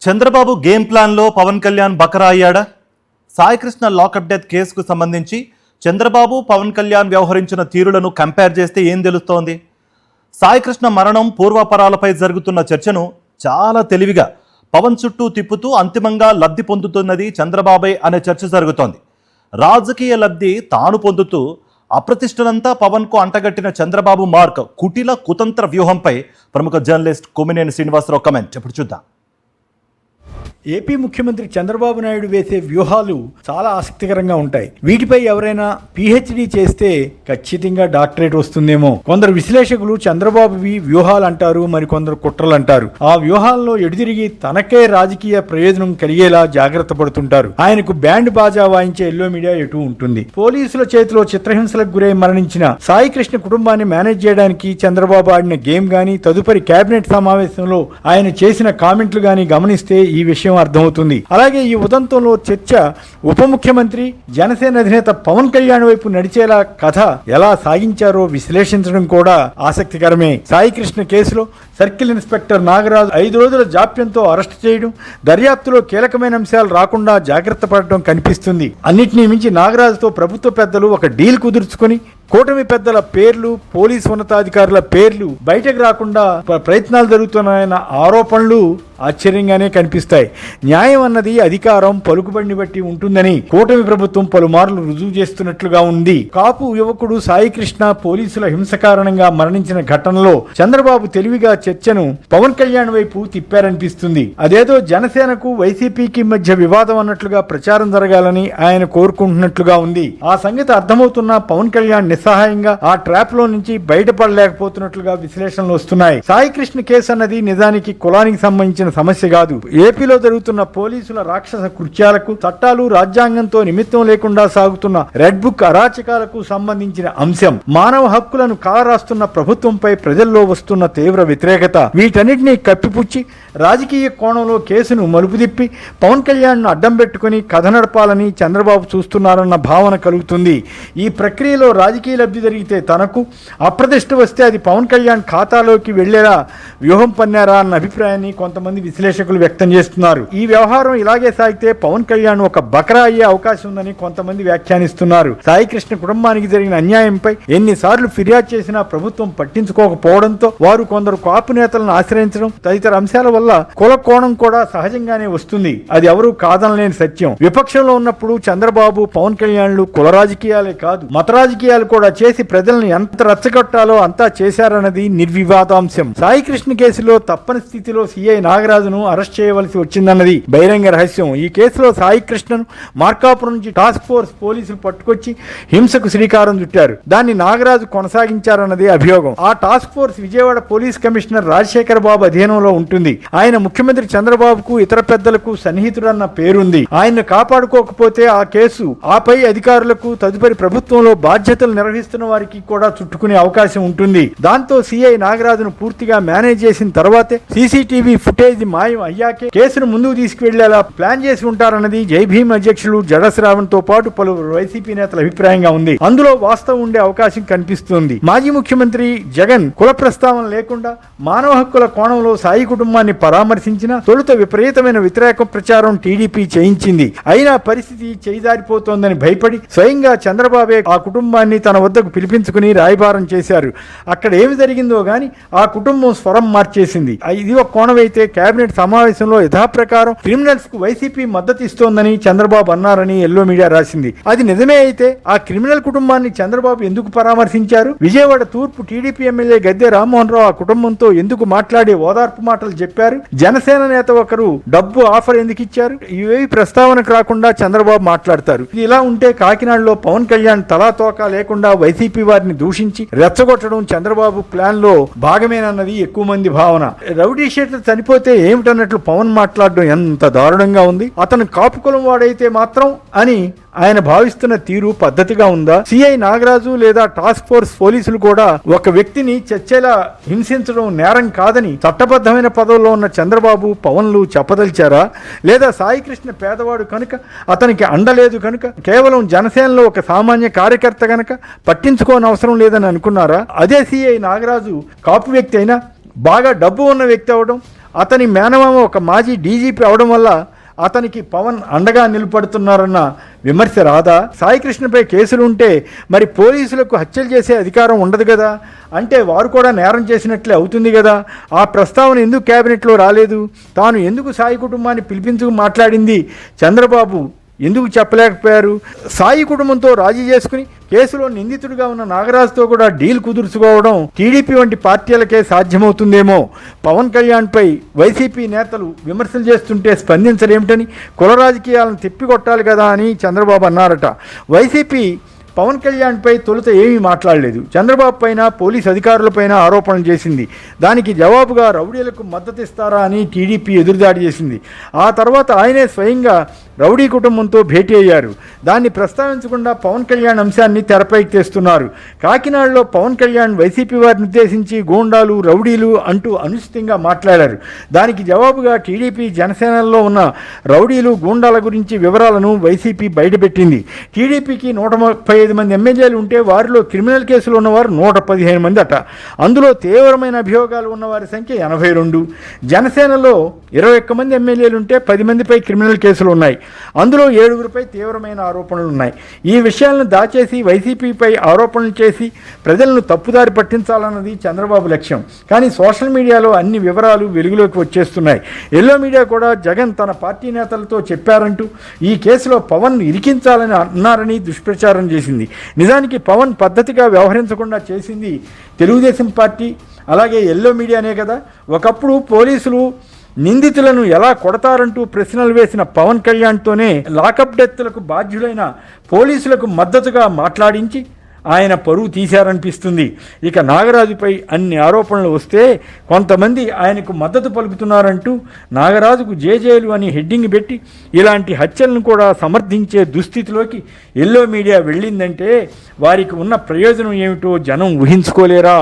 Chandrababu game ప్లాన్లో Pawan Kalyan బకరా అయ్యాడా? Saikrishna lockup death కేసుకు సంబంధించి చంద్రబాబు పవన్ కళ్యాణ్ వ్యవహరించిన తీరులను కంపేర్ చేస్తే ఏం తెలుస్తోంది? సాయికృష్ణ మరణం పూర్వపరాలపై జరుగుతున్న చర్చను చాలా తెలివిగా పవన్ చుట్టూ తిప్పుతూ అంతిమంగా లబ్ధి పొందుతున్నది చంద్రబాబే అనే చర్చ జరుగుతోంది. రాజకీయ లబ్ధి తాను పొందుతూ అప్రతిష్టనంతా పవన్కు అంటగట్టిన చంద్రబాబు మార్క్ కుటిల కుతంత్ర వ్యూహంపై ప్రముఖ జర్నలిస్ట్ కొమ్మినేని శ్రీనివాసరావు కమెంట్ ఇప్పుడు చూద్దాం. ఏపీ ముఖ్యమంత్రి చంద్రబాబు నాయుడు వేసే వ్యూహాలు చాలా ఆసక్తికరంగా ఉంటాయి. వీటిపై ఎవరైనా పిహెచ్డి చేస్తే ఖచ్చితంగా డాక్టరేట్ వస్తుందేమో. కొందరు విశ్లేషకులు చంద్రబాబువి వ్యూహాలు అంటారు, మరికొందరు కుట్రలు అంటారు. ఆ వ్యూహాల్లో ఎడుదిరిగి తనకే రాజకీయ ప్రయోజనం కలిగేలా జాగ్రత్త పడుతుంటారు. ఆయనకు బ్యాండ్ బాజా వాయించే ఎల్లో మీడియా ఎటు ఉంటుంది. పోలీసుల చేతిలో చిత్రహింసలకు గురై మరణించిన సాయికృష్ణ కుటుంబాన్ని మేనేజ్ చేయడానికి చంద్రబాబు ఆడిన గేమ్ గానీ, తదుపరి కేబినెట్ సమావేశంలో ఆయన చేసిన కామెంట్లు గానీ గమనిస్తే ఈ విషయం అర్థమవుతుంది. అలాగే ఈ ఉదంతంలో చర్చ ఉప ముఖ్యమంత్రి జనసేన అధినేత పవన్ కళ్యాణ్ వైపు నడిచేలా కథ ఎలా సాగించారో విశ్లేషించడం కూడా ఆసక్తికరమే. సాయికృష్ణ కేసులో సర్కిల్ ఇన్స్పెక్టర్ నాగరాజు 5 రోజుల జాప్యంతో అరెస్ట్ చేయడం, దర్యాప్తులో కీలకమైన అంశాలు రాకుండా జాగ్రత్త పడటం కనిపిస్తుంది. అన్నిటినీ మించి నాగరాజుతో ప్రభుత్వ పెద్దలు ఒక డీల్ కుదుర్చుకొని కూటమి పెద్దల పేర్లు, పోలీసు ఉన్నతాధికారుల పేర్లు బయటకు రాకుండా ప్రయత్నాలు జరుగుతున్నాయన్న ఆరోపణలు ఆశ్చర్యంగానే కనిపిస్తాయి. న్యాయం అన్నది అధికారం, పలుకుబడిని బట్టి ఉంటుందని కూటమి ప్రభుత్వం పలుమార్లు రుజువు చేస్తున్నట్లుగా ఉంది. కాపు యువకుడు సాయికృష్ణ పోలీసుల హింస కారణంగా మరణించిన ఘటనలో చంద్రబాబు తెలివిగా చర్చను పవన్ కళ్యాణ్ వైపు తిప్పారనిపిస్తుంది. అదేదో జనసేనకు వైసీపీకి మధ్య వివాదం అన్నట్లుగా ప్రచారం జరగాలని ఆయన కోరుకుంటున్నట్లుగా ఉంది. ఆ సంగతి అర్థమవుతున్న పవన్ కళ్యాణ్ నిస్సహాయంగా ఆ ట్రాప్ లో నుంచి బయటపడలేకపోతున్నట్లుగా విశ్లేషణలు వస్తున్నాయి. సాయికృష్ణ కేసు అన్నది నిజానికి కులానికి సంబంధించిన సమస్య కాదు. ఏపీలో జరుగుతున్న పోలీసుల రాక్షస కృత్యాలకు, చట్టాలు రాజ్యాంగంతో నిమిత్తం లేకుండా సాగుతున్న రెడ్ బుక్ అరాచకాలకు సంబంధించిన అంశం. మానవ హక్కులను కాలరాస్తున్న ప్రభుత్వంపై ప్రజల్లో వస్తున్న తీవ్ర వ్యతిరేకత, వీటన్నిటినీ కప్పిపుచ్చి రాజకీయ కోణంలో కేసును మలుపు తిప్పి పవన్ కళ్యాణ్ ను అడ్డం పెట్టుకుని కథ నడపాలని చంద్రబాబు చూస్తున్నారన్న భావన కలుగుతుంది. ఈ ప్రక్రియలో రాజకీయ లబ్ధి జరిగితే తనకు, అప్రతిష్ట వస్తే అది పవన్ కళ్యాణ్ ఖాతాలోకి వెళ్లేలా వ్యూహం పన్నారా అన్న అభిప్రాయాన్ని కొంతమంది విశ్లేషకులు వ్యక్తం చేస్తున్నారు. ఈ వ్యవహారం ఇలాగే సాగితే పవన్ కళ్యాణ్ ఒక బకరా అయ్యే అవకాశం ఉందని కొంతమంది వ్యాఖ్యానిస్తున్నారు. సాయికృష్ణ కుటుంబానికి జరిగిన అన్యాయంపై ఎన్నిసార్లు ఫిర్యాదు చేసినా ప్రభుత్వం పట్టించుకోకపోవడంతో వారు కొందరు కాపు నేతలను ఆశ్రయించడం తదితర అంశాల వల్ల కుల కోణం కూడా సహజంగానే వస్తుంది. అది ఎవరూ కాదనలేని సత్యం. విపక్షంలో ఉన్నప్పుడు చంద్రబాబు, పవన్ కళ్యాణ్లు కుల రాజకీయాలే కాదు, మత రాజకీయాలు కూడా చేసి ప్రజలను ఎంత రచ్చగొట్టాలో అంతా చేశారన్నది నిర్వివాదాంశం. సాయికృష్ణ కేసులో తప్పని స్థితిలో సిఐ నాగరాజును అరెస్ట్ చేయవలసి వచ్చిందన్నది బహిరంగ రహస్యం. ఈ కేసులో సాయికృష్ణను మార్కాపురం నుంచి టాస్క్ ఫోర్స్ పోలీసులు పట్టుకొచ్చి హింసకు శ్రీకారం చుట్టారు. దాన్ని నాగరాజు కొనసాగించారన్నది అభియోగం. ఆ task force Vijayawada police commissioner Rajasekhar Babu అధీనంలో ఉంటుంది. ఆయన ముఖ్యమంత్రి చంద్రబాబుకు, ఇతర పెద్దలకు సన్నిహితుడన్న పేరుంది. ఆయన్ను కాపాడుకోకపోతే ఆ కేసు ఆపై అధికారులకు, తదుపరి ప్రభుత్వంలో బాధ్యతలు నిర్వహిస్తున్న వారికి కూడా చుట్టుకునే అవకాశం ఉంటుంది. దాంతో సిఐ నాగరాజును పూర్తిగా మేనేజ్ చేసిన తర్వాతే సీసీటీవీ ఫుటేజ్ మాయం అయ్యాకే కేసును ముందుకు తీసుకువెళ్లేలా ప్లాన్ చేసి ఉంటారన్నది జై భీమ్ అధ్యక్షులు జడ శ్రావణ్ తో పాటు పలువురు వైసీపీ నేతల అభిప్రాయంగా ఉంది. అందులో వాస్తవం ఉండే అవకాశం కనిపిస్తుంది. మాజీ ముఖ్యమంత్రి జగన్ కుల ప్రస్తావన లేకుండా మానవ హక్కుల కోణంలో సాయి కుటుంబాన్ని పరామర్శించిన తొలుత విపరీతమైన వ్యతిరేక ప్రచారం టీడీపీ చేయించింది. అయినా పరిస్థితి చేయిదారిపోతోందని భయపడి స్వయంగా చంద్రబాబే ఆ కుటుంబాన్ని తన వద్దకు పిలిపించుకుని రాయబారం చేశారు. అక్కడ ఏమి జరిగిందో గాని ఆ కుటుంబం స్వరం మార్చేసింది. ఇది ఒక కోణమైతే కేబినెట్ సమావేశంలో యథాప్రకారం క్రిమినల్స్ కు వైసీపీ మద్దతు ఇస్తోందని చంద్రబాబు అన్నారని ఎల్లో మీడియా రాసింది. అది నిజమే అయితే ఆ క్రిమినల్ కుటుంబాన్ని చంద్రబాబు ఎందుకు పరామర్శించారు? విజయవాడ తూర్పు టీడీపీ ఎమ్మెల్యే గద్దె రామ్మోహన్ రావు ఆ కుటుంబంతో ఎందుకు మాట్లాడి ఓదార్పు మాటలు చెప్పారు? జనసేన నేత ఒకరు డబ్బు ఆఫర్ ఎందుకు ఇచ్చారు? ఇవేవి ప్రస్తావనకు రాకుండా చంద్రబాబు మాట్లాడతారు. ఇది ఇలా ఉంటే కాకినాడలో పవన్ కళ్యాణ్ తలాతోకా లేకుండా వైసీపీ వారిని దూషించి రెచ్చగొట్టడం చంద్రబాబు ప్లాన్ లో భాగమేనన్నది ఎక్కువ మంది భావన. రౌడీ షీటర్ చనిపోతే ఏమిటన్నట్లు పవన్ మాట్లాడడం ఎంత దారుణంగా ఉంది. అతను కాపు కులం వాడైతే మాత్రం అని ఆయన భావిస్తున్న తీరు పద్ధతిగా ఉందా? సిఐ నాగరాజు లేదా టాస్క్ ఫోర్స్ పోలీసులు కూడా ఒక వ్యక్తిని చచ్చేలా హింసించడం నేరం కాదని చట్టబద్ధమైన పదవుల్లో ఉన్న చంద్రబాబు, పవన్లు చెప్పదలిచారా? లేదా సాయికృష్ణ పేదవాడు కనుక, అతనికి అండలేదు కనుక, కేవలం జనసేనలో ఒక సామాన్య కార్యకర్త కనుక పట్టించుకోని అవసరం లేదని అనుకున్నారా? అదే సిఐ నాగరాజు కాపు వ్యక్తి అయినా బాగా డబ్బు ఉన్న వ్యక్తి అవడం, అతని మేనమామ ఒక మాజీ డీజీపీ అవడం వల్ల అతనికి పవన్ అండగా నిలబడుతున్నారన్న విమర్శ రాదా? సాయికృష్ణపై కేసులు ఉంటే మరి పోలీసులకు హత్యలు చేసే అధికారం ఉండదు కదా, అంటే వారు కూడా నేరం చేసినట్లే అవుతుంది కదా. ఆ ప్రస్తావన ఎందుకు కేబినెట్లో రాలేదు? తాను ఎందుకు సాయి కుటుంబాన్ని పిలిపించుకు మాట్లాడింది చంద్రబాబు ఎందుకు చెప్పలేకపోయారు? సాయి కుటుంబంతో రాజీ చేసుకుని కేసులో నిందితుడిగా ఉన్న నాగరాజుతో కూడా డీల్ కుదుర్చుకోవడం టీడీపీ వంటి పార్టీలకే సాధ్యమవుతుందేమో. పవన్ కళ్యాణ్పై వైసీపీ నేతలు విమర్శలు చేస్తుంటే స్పందించరేమిటని, కుల రాజకీయాలను తిప్పికొట్టాలి కదా అని చంద్రబాబు అన్నారట. వైసీపీ పవన్ కళ్యాణ్పై తొలుత ఏమీ మాట్లాడలేదు. చంద్రబాబు పైన పోలీస్ అధికారులపైన ఆరోపణలు చేసింది. దానికి జవాబుగా రౌడీలకు మద్దతు ఇస్తారా అని టీడీపీ ఎదురుదాడి చేసింది. ఆ తర్వాత ఆయనే స్వయంగా రౌడీ కుటుంబంతో భేటీ అయ్యారు. దాన్ని ప్రస్తావించకుండా పవన్ కళ్యాణ్ అంశాన్ని తెరపైకి తెస్తున్నారు. కాకినాడలో పవన్ కళ్యాణ్ వైసీపీ వారిని ఉద్దేశించి గూండాలు, రౌడీలు అంటూ అనుచితంగా మాట్లాడారు. దానికి జవాబుగా టీడీపీ, జనసేనలో ఉన్న రౌడీలు, గూండాల గురించి వివరాలను వైసీపీ బయటపెట్టింది. టీడీపీకి 135 మంది ఎమ్మెల్యేలు ఉంటే వారిలో క్రిమినల్ కేసులు ఉన్నవారు 115 మంది అట. అందులో తీవ్రమైన అభియోగాలు ఉన్నవారి సంఖ్య 82. జనసేనలో 21 మంది ఎమ్మెల్యేలు ఉంటే 10 మందిపై క్రిమినల్ కేసులు ఉన్నాయి. అందులో 7గురిపై తీవ్రమైన ఆరోపణలు ఉన్నాయి. ఈ విషయాలను దాచేసి వైసీపీపై ఆరోపణలు చేసి ప్రజలను తప్పుదారి పట్టించాలన్నది చంద్రబాబు లక్ష్యం. కానీ సోషల్ మీడియాలో అన్ని వివరాలు వెలుగులోకి వచ్చేస్తున్నాయి. ఎల్లో మీడియా కూడా జగన్ తన పార్టీ నేతలతో చెప్పారంటూ ఈ కేసులో పవన్ ఇరికించాలని అన్నారని దుష్ప్రచారం చేసింది. నిజానికి పవన్ పద్ధతిగా వ్యవహరించకుండా చేసింది తెలుగుదేశం పార్టీ, అలాగే ఎల్లో మీడియానే కదా. ఒకప్పుడు పోలీసులు నిందితులను ఎలా కొడతారంటూ ప్రశ్నలు వేసిన పవన్ కళ్యాణ్తోనే లాకప్ డెత్లకు బాధ్యులైన పోలీసులకు మద్దతుగా మాట్లాడించి ఆయన పరువు తీశారనిపిస్తుంది. ఇక నాగరాజుపై అన్ని ఆరోపణలు వస్తే కొంతమంది ఆయనకు మద్దతు పలుకుతున్నారంటూ నాగరాజుకు జేజేలు అని హెడ్డింగ్ పెట్టి ఇలాంటి హత్యలను కూడా సమర్థించే దుస్థితిలోకి ఎల్లో మీడియా వెళ్ళిందంటే వారికి ఉన్న ప్రయోజనం ఏమిటో జనం ఊహించుకోలేరా?